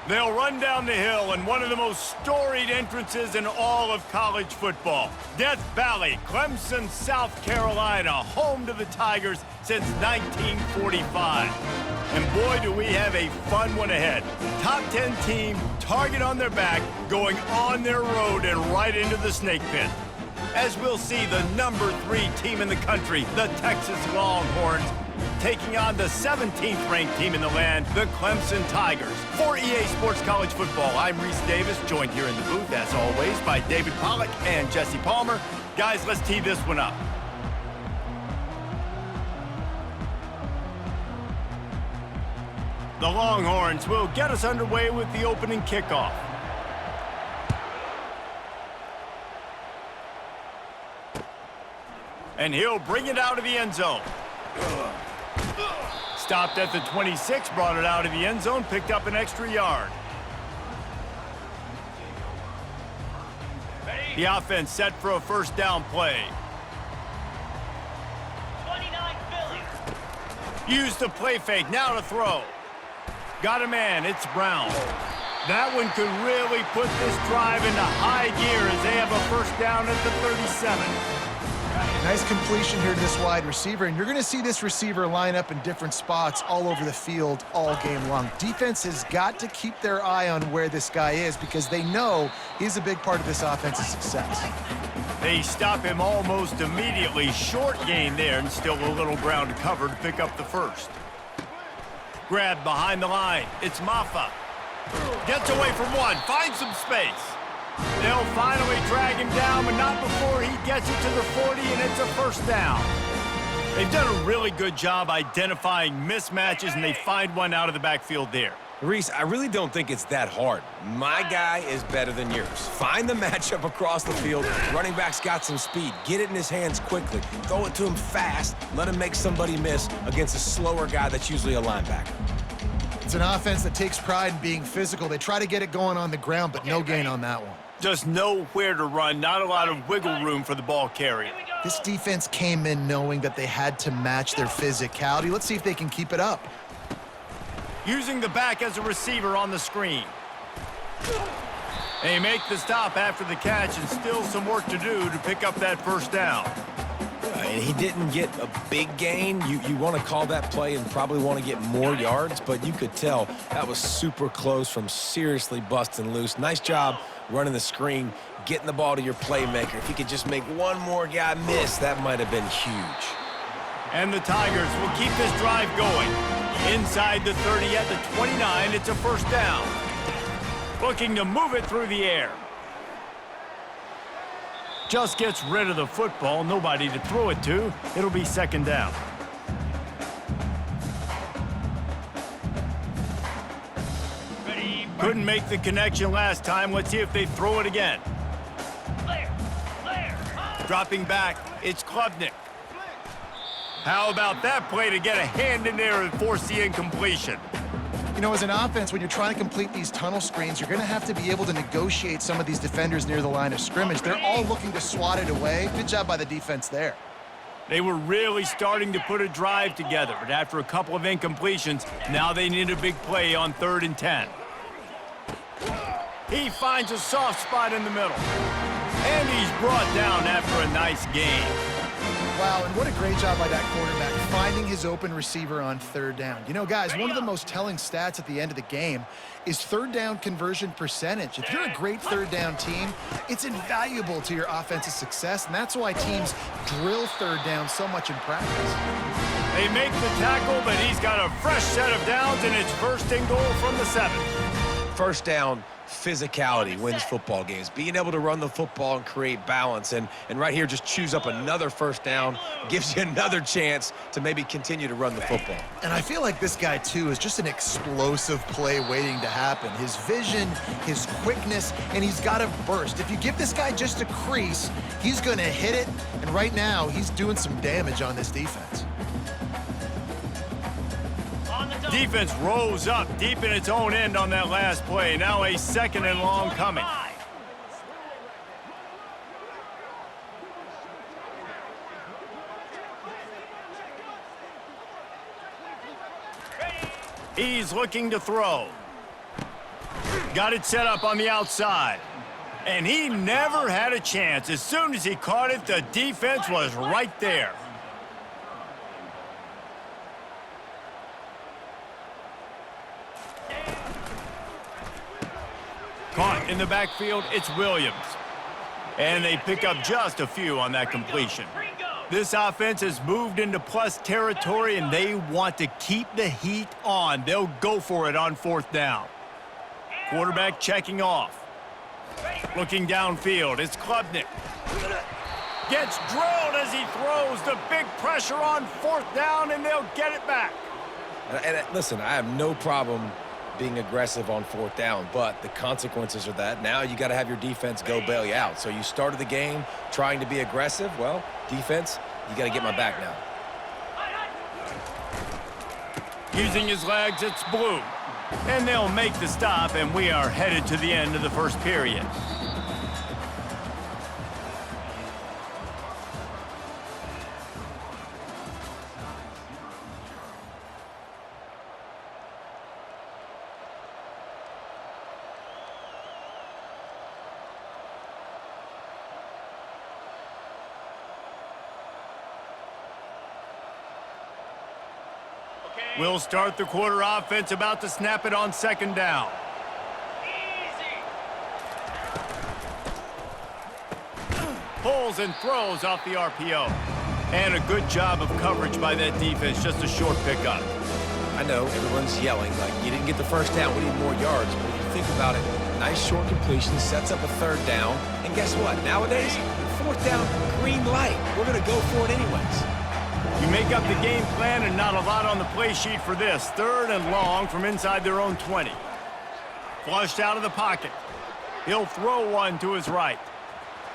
They'll run down the hill in one of the most storied entrances in all of college football. Death Valley, Clemson, South Carolina, home to the Tigers since 1945. And boy, do we have a fun one ahead. Top 10 team, target on their back, going on their road and right into the snake pit. As we'll see the number 3 team in the country, the Texas Longhorns, taking on the 17th ranked team in the land, the Clemson Tigers. For EA Sports College Football, I'm Reese Davis, joined here in the booth, as always, by David Pollack and Jesse Palmer. Guys, let's tee this one up. The Longhorns will get us underway with the opening kickoff. And he'll bring it out of the end zone. Stopped at the 26, brought it out of the end zone, picked up an extra yard. The offense set for a first down play. 29 Philly. Use the play fake, now to throw. Got a man, it's Brown. That one could really put this drive into high gear as they have a first down at the 37. Nice completion here to this wide receiver, and you're going to see this receiver line up in different spots all over the field all game long. Defense has got to keep their eye on where this guy is because they know he's a big part of this offense's success. They stop him almost immediately. Short gain there, and still a little ground to cover to pick up the first. Grab behind the line. It's Maffa. Gets away from one, finds some space. They'll finally drag him down, but not before he gets it to the 40, and it's a first down. They've done a really good job identifying mismatches, and they find one out of the backfield there. Reese, I really don't think it's that hard. My guy is better than yours. Find the matchup across the field. Running back's got some speed. Get it in his hands quickly. Throw it to him fast. Let him make somebody miss against a slower guy that's usually a linebacker. It's an offense that takes pride in being physical. They try to get it going on the ground, but no gain on that one. Just nowhere to run, not a lot of wiggle room for the ball carrier. This defense came in knowing that they had to match their physicality. Let's see if they can keep it up. Using the back as a receiver on the screen. They make the stop after the catch, and still some work to do to pick up that first down. And he didn't get a big gain. You want to call that play and probably want to get more yards, but you could tell that was super close from seriously busting loose. Nice job running the screen, getting the ball to your playmaker. If he could just make one more guy miss, that might have been huge. And the Tigers will keep this drive going. Inside the 30 at the 29, it's a first down. Looking to move it through the air. Just gets rid of the football, nobody to throw it to. It'll be second down. Couldn't make the connection last time. Let's see if they throw it again. Dropping back, it's Klubnik. How about that play to get a hand in there and force the incompletion? You know, as an offense, when you're trying to complete these tunnel screens, you're going to have to be able to negotiate some of these defenders near the line of scrimmage. They're all looking to swat it away. Good job by the defense there. They were really starting to put a drive together, but after a couple of incompletions, now they need a big play on 3rd and 10. He finds a soft spot in the middle. And he's brought down after a nice gain. Wow, and what a great job by that quarterback, finding his open receiver on 3rd down. You know, guys, one of the most telling stats at the end of the game is 3rd down conversion percentage. If you're a great 3rd down team, it's invaluable to your offensive success, and that's why teams drill 3rd down so much in practice. They make the tackle, but he's got a fresh set of downs, and it's 1st and goal from the 7. First down, physicality wins football games. Being able to run the football and create balance. And right here, just choose up another first down, gives you another chance to maybe continue to run the football. And I feel like this guy, too, is just an explosive play waiting to happen. His vision, his quickness, and he's got a burst. If you give this guy just a crease, he's going to hit it. And right now, he's doing some damage on this defense. Defense rose up deep in its own end on that last play. Now a 2nd and long coming. He's looking to throw. Got it set up on the outside. And he never had a chance. As soon as he caught it, the defense was right there. Caught in the backfield, it's Williams. And they pick up just a few on that completion. This offense has moved into plus territory, and they want to keep the heat on. They'll go for it on fourth down. Quarterback checking off. Looking downfield, it's Klubnik. Gets drilled as he throws. The big pressure on fourth down, and they'll get it back. And listen, I have no problem being aggressive on fourth down, but the consequences are that now you got to have your defense go bail you out. So you started the game trying to be aggressive. Well, defense, you got to get my back now. Using his legs, it's Blue. And they'll make the stop, and we are headed to the end of the first period. We'll start the quarter offense, about to snap it on second down. Pulls and throws off the RPO. And a good job of coverage by that defense, just a short pickup. I know everyone's yelling like you didn't get the first down, we need more yards, but if you think about it, nice short completion, sets up a third down, and guess what? Nowadays, fourth down, green light. We're going to go for it anyways. You make up the game plan and not a lot on the play sheet for this. Third and long from inside their own 20. Flushed out of the pocket. He'll throw one to his right.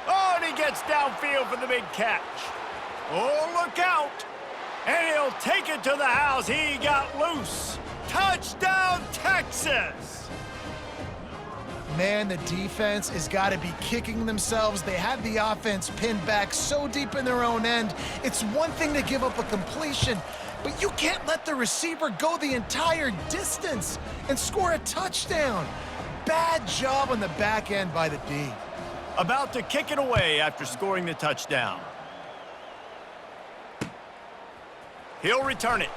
Oh, and he gets downfield for the big catch. Oh, look out. And he'll take it to the house. He got loose. Touchdown, Texas. Man, the defense has got to be kicking themselves. They have the offense pinned back so deep in their own end. It's one thing to give up a completion, but you can't let the receiver go the entire distance and score a touchdown. Bad job on the back end by the D. About to kick it away after scoring the touchdown. He'll return it.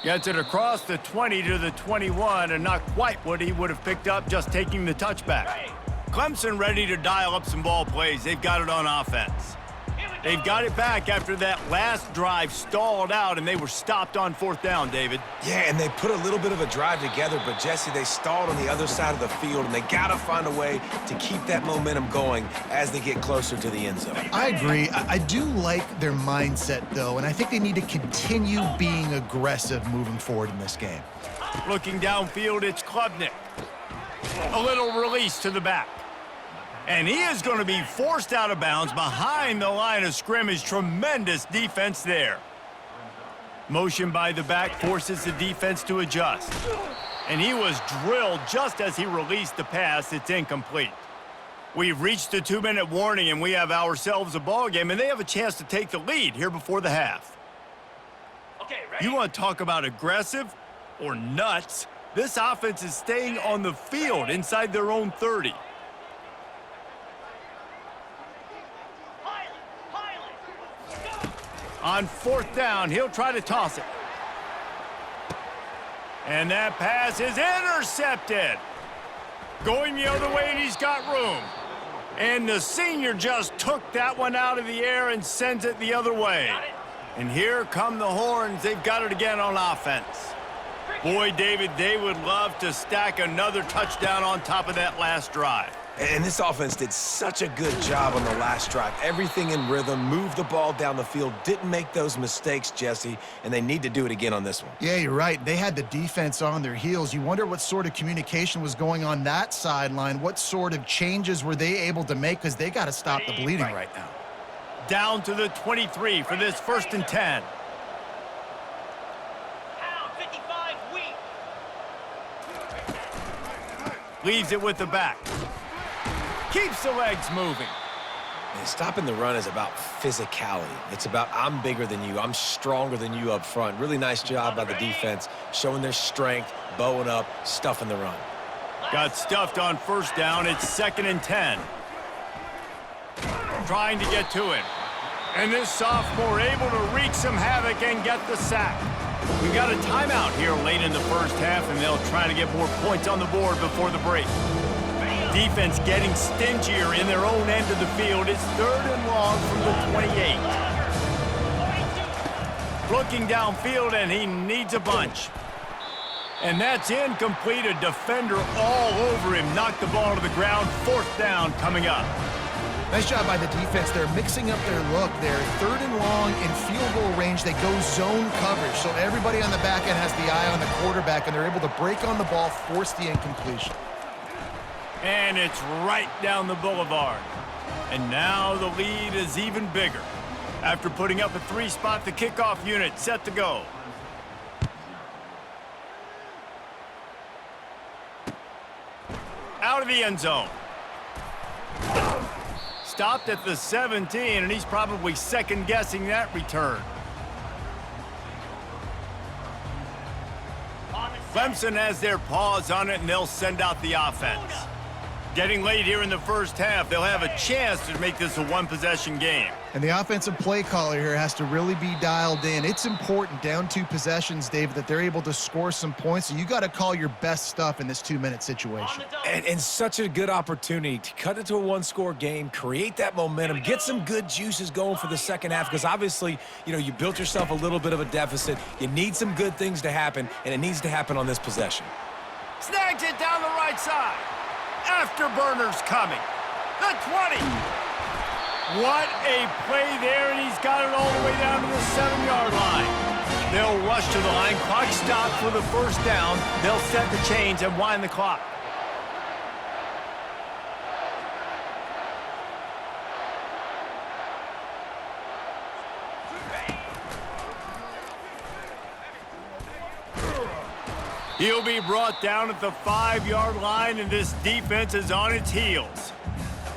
Gets it across the 20 to the 21, and not quite what he would have picked up just taking the touchback. Clemson ready to dial up some ball plays. They've got it on offense. They've got it back after that last drive stalled out, and they were stopped on fourth down, David. Yeah, and they put a little bit of a drive together, but, Jesse, they stalled on the other side of the field, and they got to find a way to keep that momentum going as they get closer to the end zone. I agree. I do like their mindset, though, and I think they need to continue being aggressive moving forward in this game. Looking downfield, it's Klubnik. A little release to the back. And he is going to be forced out of bounds behind the line of scrimmage. Tremendous defense there. Motion by the back forces the defense to adjust. And he was drilled just as he released the pass. It's incomplete. We've reached the 2-minute warning, and we have ourselves a ball game, and they have a chance to take the lead here before the half. Okay, ready? You want to talk about aggressive or nuts? This offense is staying on the field inside their own 30. On fourth down, he'll try to toss it. And that pass is intercepted. Going the other way, and he's got room. And the senior just took that one out of the air and sends it the other way. And here come the horns. They've got it again on offense. Boy, David, they would love to stack another touchdown on top of that last drive. And this offense did such a good job on the last drive. Everything in rhythm, moved the ball down the field, didn't make those mistakes, Jesse, and they need to do it again on this one. Yeah, you're right. They had the defense on their heels. You wonder what sort of communication was going on that sideline. What sort of changes were they able to make, because they got to stop the bleeding right now. Down to the 23 for this 1st and 10. Pound 55 weak. Leaves it with the back. Keeps the legs moving. And stopping the run is about physicality. It's about I'm bigger than you. I'm stronger than you up front. Really nice job by the defense showing their strength, bowing up, stuffing the run. Got stuffed on first down. It's 2nd and 10. Trying to get to it. And this sophomore able to wreak some havoc and get the sack. We got a timeout here late in the first half, and they'll try to get more points on the board before the break. Defense getting stingier in their own end of the field. It's 3rd and long from the 28. Looking downfield, and he needs a bunch. And that's incomplete. A defender all over him. Knocked the ball to the ground. 4th down coming up. Nice job by the defense. They're mixing up their look. They're 3rd and long in field goal range. They go zone coverage. So everybody on the back end has the eye on the quarterback, and they're able to break on the ball, force the incompletion. And it's right down the boulevard. And now the lead is even bigger. After putting up a 3-spot, the kickoff unit set to go. Out of the end zone. Stopped at the 17, and he's probably second-guessing that return. Clemson has their paws on it, and they'll send out the offense. Getting late here in the first half, they'll have a chance to make this a one-possession game. And the offensive play caller here has to really be dialed in. It's important, down 2 possessions, David, that they're able to score some points. So you got to call your best stuff in this 2-minute situation. And such a good opportunity to cut into a 1-score game, create that momentum, get some good juices going for the second half, because obviously, you built yourself a little bit of a deficit. You need some good things to happen, and it needs to happen on this possession. Snags it down the right side. Afterburners coming. The 20. What a play there, and he's got it all the way down to the 7-yard line. They'll rush to the line. Clock stopped for the first down. They'll set the chains and wind the clock. He'll be brought down at the 5-yard line, and this defense is on its heels.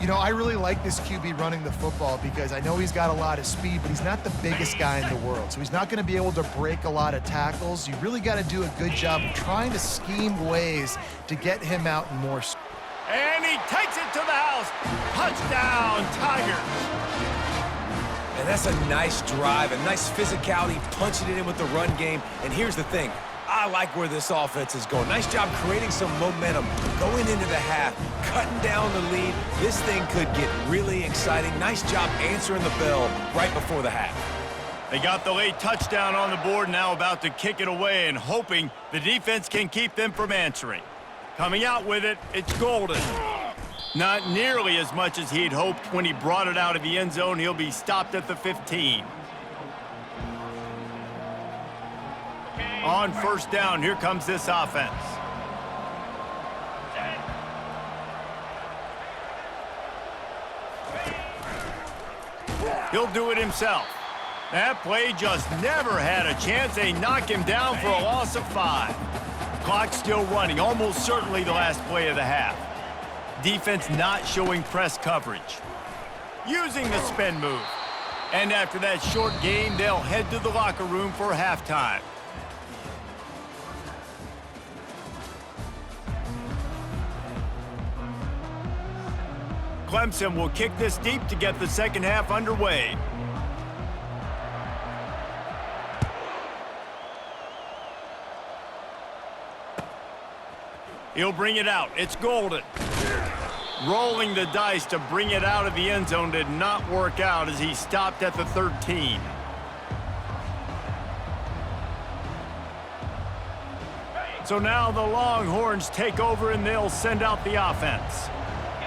I really like this QB running the football because I know he's got a lot of speed, but he's not the biggest guy in the world. So he's not going to be able to break a lot of tackles. You really got to do a good job of trying to scheme ways to get him out in more speed. And he takes it to the house. Touchdown, Tigers. And that's a nice drive, a nice physicality, punching it in with the run game. And here's the thing. I like where this offense is going. Nice job creating some momentum, going into the half, cutting down the lead. This thing could get really exciting. Nice job answering the bell right before the half. They got the late touchdown on the board, now about to kick it away and hoping the defense can keep them from answering. Coming out with it, it's Golden. Not nearly as much as he'd hoped when he brought it out of the end zone. He'll be stopped at the 15. On first down, here comes this offense. He'll do it himself. That play just never had a chance. They knock him down for a loss of 5. Clock still running, almost certainly the last play of the half. Defense not showing press coverage. Using the spin move. And after that short game, they'll head to the locker room for halftime. Clemson will kick this deep to get the second half underway. He'll bring it out. It's Golden. Rolling the dice to bring it out of the end zone did not work out as he stopped at the 13. So now the Longhorns take over and they'll send out the offense.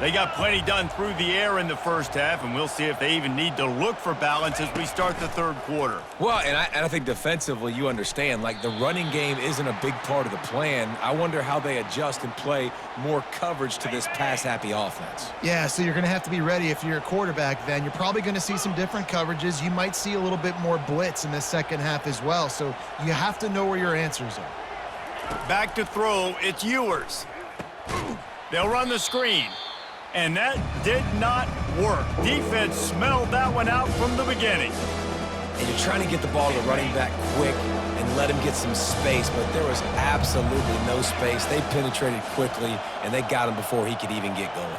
They got plenty done through the air in the first half, and we'll see if they even need to look for balance as we start the third quarter. Well, and I think defensively, you understand, like the running game isn't a big part of the plan. I wonder how they adjust and play more coverage to this pass-happy offense. Yeah, so you're going to have to be ready if you're a quarterback then. You're probably going to see some different coverages. You might see a little bit more blitz in the second half as well, so you have to know where your answers are. Back to throw, it's Ewers. They'll run the screen. And that did not work. Defense smelled that one out from the beginning. And you're trying to get the ball to the running back quick, and let him get some space, but there was absolutely no space. They penetrated quickly, and they got him before he could even get going.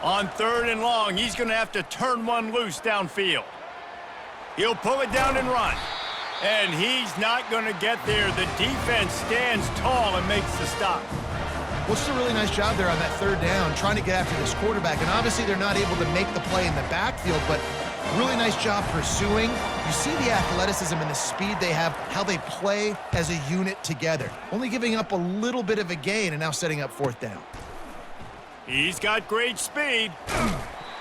On 3rd and long, he's going to have to turn one loose downfield. He'll pull it down and run. And he's not going to get there. The defense stands tall and makes the stop. Well, just a really nice job there on that 3rd down, trying to get after this quarterback. And obviously they're not able to make the play in the backfield, but really nice job pursuing. You see the athleticism and the speed they have, how they play as a unit together. Only giving up a little bit of a gain and now setting up 4th down. He's got great speed.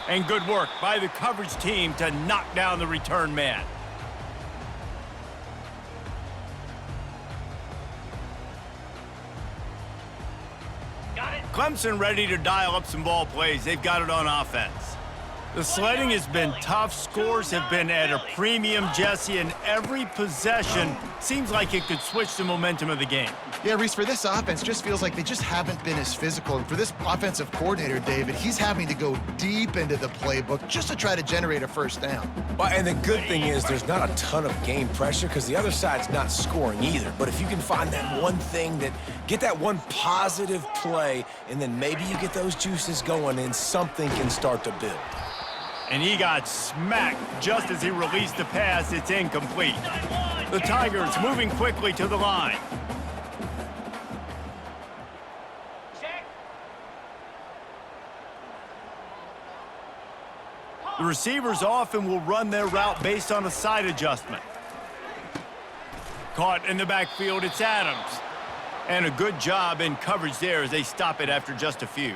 And good work by the coverage team to knock down the return man. Got it. Clemson ready to dial up some ball plays. They've got it on offense. The sledding has been tough. Scores have been at a premium, Jesse, and every possession seems like it could switch the momentum of the game. Yeah, Reese, for this offense, just feels like they just haven't been as physical. And for this offensive coordinator, David, he's having to go deep into the playbook just to try to generate a 1st down. Well, and the good thing is there's not a ton of game pressure because the other side's not scoring either. But if you can find that one thing get that one positive play, and then maybe you get those juices going and something can start to build. And he got smacked just as he released the pass. It's incomplete. The Tigers moving quickly to the line. Check. The receivers often will run their route based on a side adjustment. Caught in the backfield, it's Adams. And a good job in coverage there as they stop it after just a few.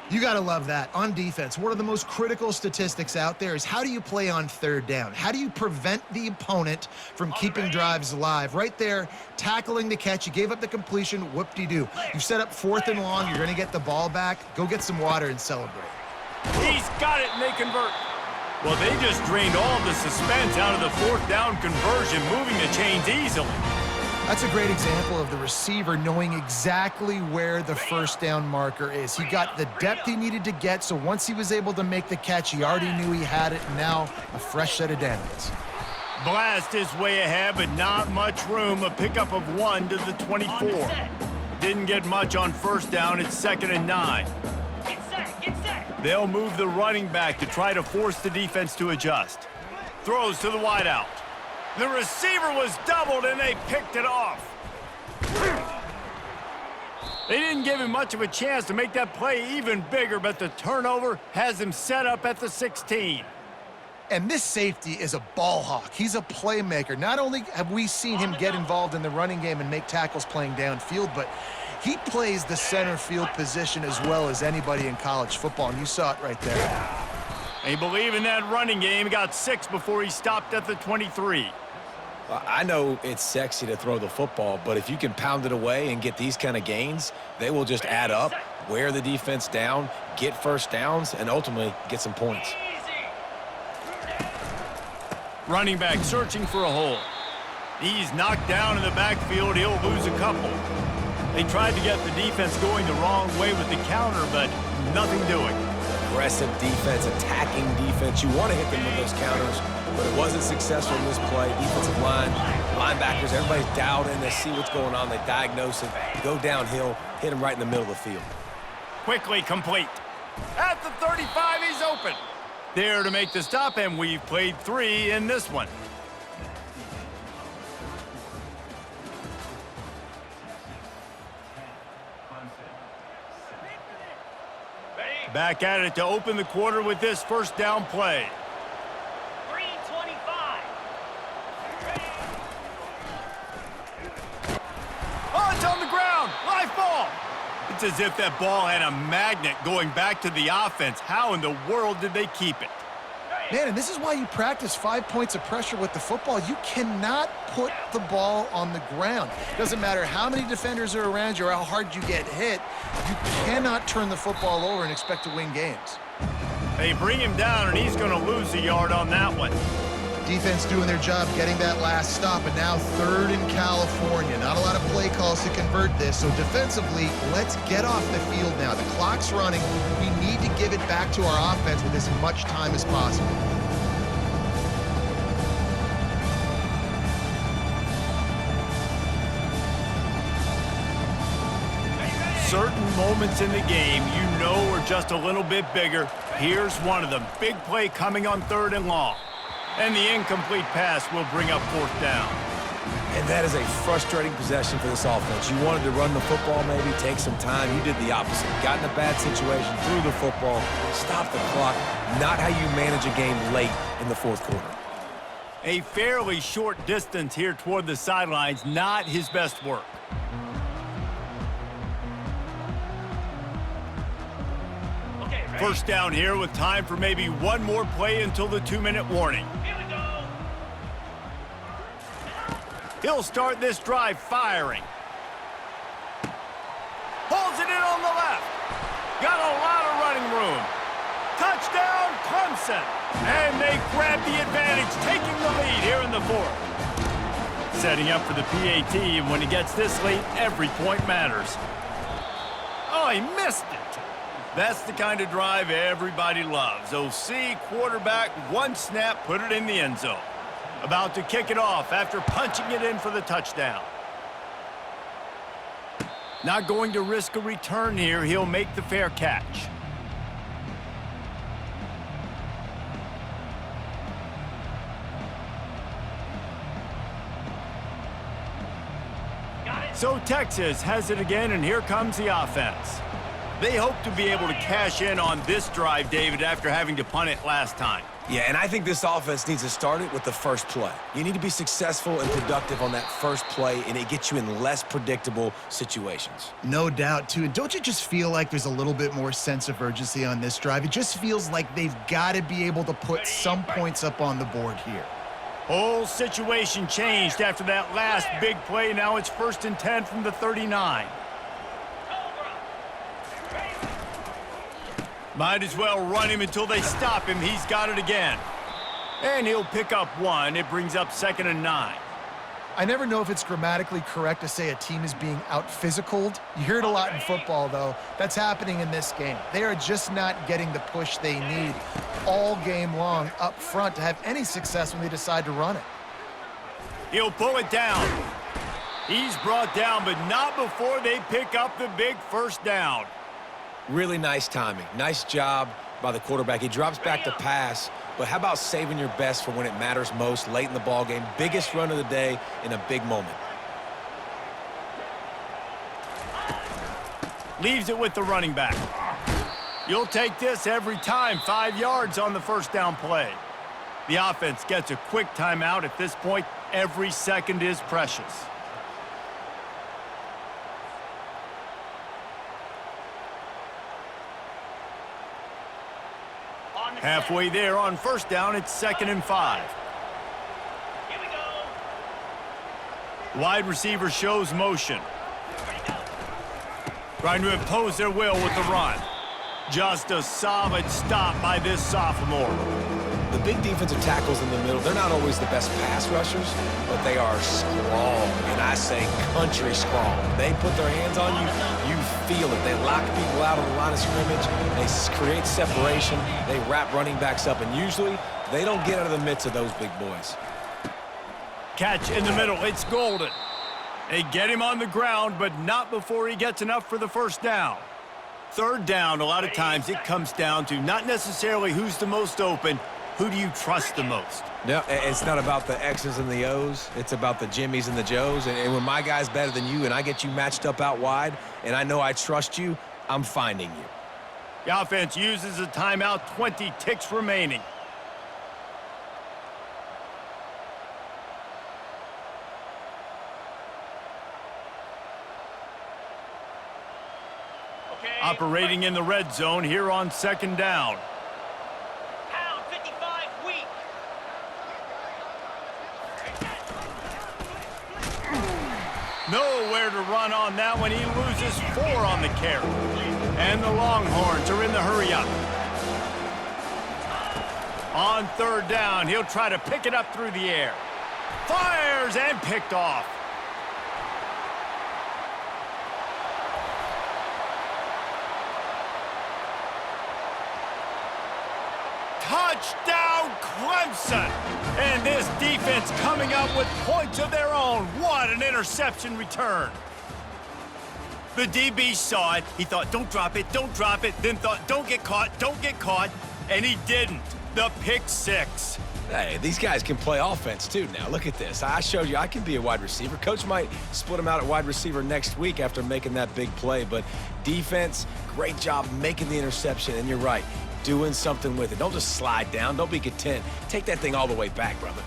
You got to love that. On defense, one of the most critical statistics out there is how do you play on 3rd down? How do you prevent the opponent from keeping drives alive? Right there, tackling the catch. You gave up the completion, whoop-de-doo. You set up 4th and long. You're going to get the ball back. Go get some water and celebrate. He's got it, and they convert. Well, they just drained all the suspense out of the 4th down conversion, moving the chains easily. That's a great example of the receiver knowing exactly where the 1st down marker is. He got the depth he needed to get, so once he was able to make the catch, he already knew he had it, and now a fresh set of downs. Blast his way ahead, but not much room. A pickup of 1 to the 24. Didn't get much on 1st down. It's 2nd and 9. Get set. Get set. They'll move the running back to try to force the defense to adjust. Throws to the wideout. The receiver was doubled, and they picked it off. They didn't give him much of a chance to make that play even bigger, but the turnover has him set up at the 16. And this safety is a ball hawk. He's a playmaker. Not only have we seen him get involved in the running game and make tackles playing downfield, but he plays the center field position as well as anybody in college football, and you saw it right there. They believe in that running game. He got 6 before he stopped at the 23. I know it's sexy to throw the football, but if you can pound it away and get these kind of gains, they will just add up, wear the defense down, get 1st downs, and ultimately get some points. Running back searching for a hole. He's knocked down in the backfield. He'll lose a couple. They tried to get the defense going the wrong way with the counter, but nothing doing. Aggressive defense, attacking defense. You want to hit them with those counters, but it wasn't successful in this play. Defensive line, linebackers, everybody's dialed in. They see what's going on. They diagnose it, go downhill, hit him right in the middle of the field. Quickly complete. At the 35, he's open. There to make the stop, and we've played 3 in this one. Back at it to open the quarter with this 1st down play. Green 25. Oh, it's on the ground. Live ball. It's as if that ball had a magnet going back to the offense. How in the world did they keep it? Man, and this is why you practice 5 points of pressure with the football. You cannot put the ball on the ground. Doesn't matter how many defenders are around you or how hard you get hit. You cannot turn the football over and expect to win games. They bring him down, and he's going to lose a yard on that one. Defense doing their job getting that last stop, and now 3rd in California. Not a lot of play calls to convert this, so defensively, let's get off the field now. The clock's running. We need to give it back to our offense with as much time as possible. Certain moments in the game you know are just a little bit bigger. Here's one of them. Big play coming on 3rd and long. And the incomplete pass will bring up 4th down. And that is a frustrating possession for this offense. You wanted to run the football, maybe take some time. You did the opposite. Got in a bad situation, threw the football, stopped the clock. Not how you manage a game late in the 4th quarter. A fairly short distance here toward the sidelines, not his best work. Okay, ready? First down here with time for maybe one more play until the 2-minute warning. Here we go. He'll start this drive firing. Pulls it in on the left. Got a lot of running room. Touchdown, Clemson. And they grab the advantage, taking the lead here in the 4th. Setting up for the PAT, and when he gets this late, every point matters. Oh, he missed it. That's the kind of drive everybody loves. OC, quarterback, one snap, put it in the end zone. About to kick it off after punching it in for the touchdown. Not going to risk a return here. He'll make the fair catch. Got it. So Texas has it again, and here comes the offense. They hope to be able to cash in on this drive, David, after having to punt it last time. Yeah, and I think this offense needs to start it with the first play. You need to be successful and productive on that first play, and it gets you in less predictable situations. No doubt, too. And don't you just feel like there's a little bit more sense of urgency on this drive? It just feels like they've got to be able to put some points up on the board here. Whole situation changed after that last big play. Now it's 1st and 10 from the 39. Might as well run him until they stop him. He's got it again. And he'll pick up 1. It brings up 2nd and 9. I never know if it's grammatically correct to say a team is being out-physicaled. You hear it a lot in football, though. That's happening in this game. They are just not getting the push they need all game long up front to have any success when they decide to run it. He'll pull it down. He's brought down, but not before they pick up the big 1st down. Really nice timing. Nice job by the quarterback. He drops back to pass, but how about saving your best for when it matters most late in the ball game? Biggest run of the day in a big moment. Leaves it with the running back. You'll take this every time. 5 yards on the 1st down play. The offense gets a quick timeout. At this point, every second is precious. Halfway there on 1st down, it's 2nd and 5. Here we go. Wide receiver shows motion. Trying to impose their will with the run. Just a solid stop by this sophomore. The big defensive tackles in the middle, they're not always the best pass rushers, but they are strong, and I say country strong. They put their hands on you, you feel it. They lock people out on the line of scrimmage. They create separation. They wrap running backs up, and usually they don't get out of the midst of those big boys. Catch in the middle. It's Golden. They get him on the ground, but not before he gets enough for the 1st down. 3rd down, a lot of times it comes down to not necessarily who's the most open, who do you trust the most? No, it's not about the X's and the O's. It's about the Jimmies and the Joes. And when my guy's better than you and I get you matched up out wide and I know I trust you, I'm finding you. The offense uses a timeout, 20 ticks remaining. Okay. Operating in the red zone here on 2nd down. Pound 55 weak. Nowhere to run on that one. He loses 4 on the carry. And the Longhorns are in the hurry-up. On 3rd down, he'll try to pick it up through the air. Fires and picked off. Touchdown, Clemson! And this defense coming up with points of their own. What an interception return. The DB saw it. He thought, don't drop it, then thought, don't get caught, and he didn't. The pick six. Hey, these guys can play offense too now. Look at this. I showed you I can be a wide receiver. Coach might split him out at wide receiver next week after making that big play, but defense, great job making the interception, and you're right, doing something with it. Don't just slide down. Don't be content. Take that thing all the way back, brother.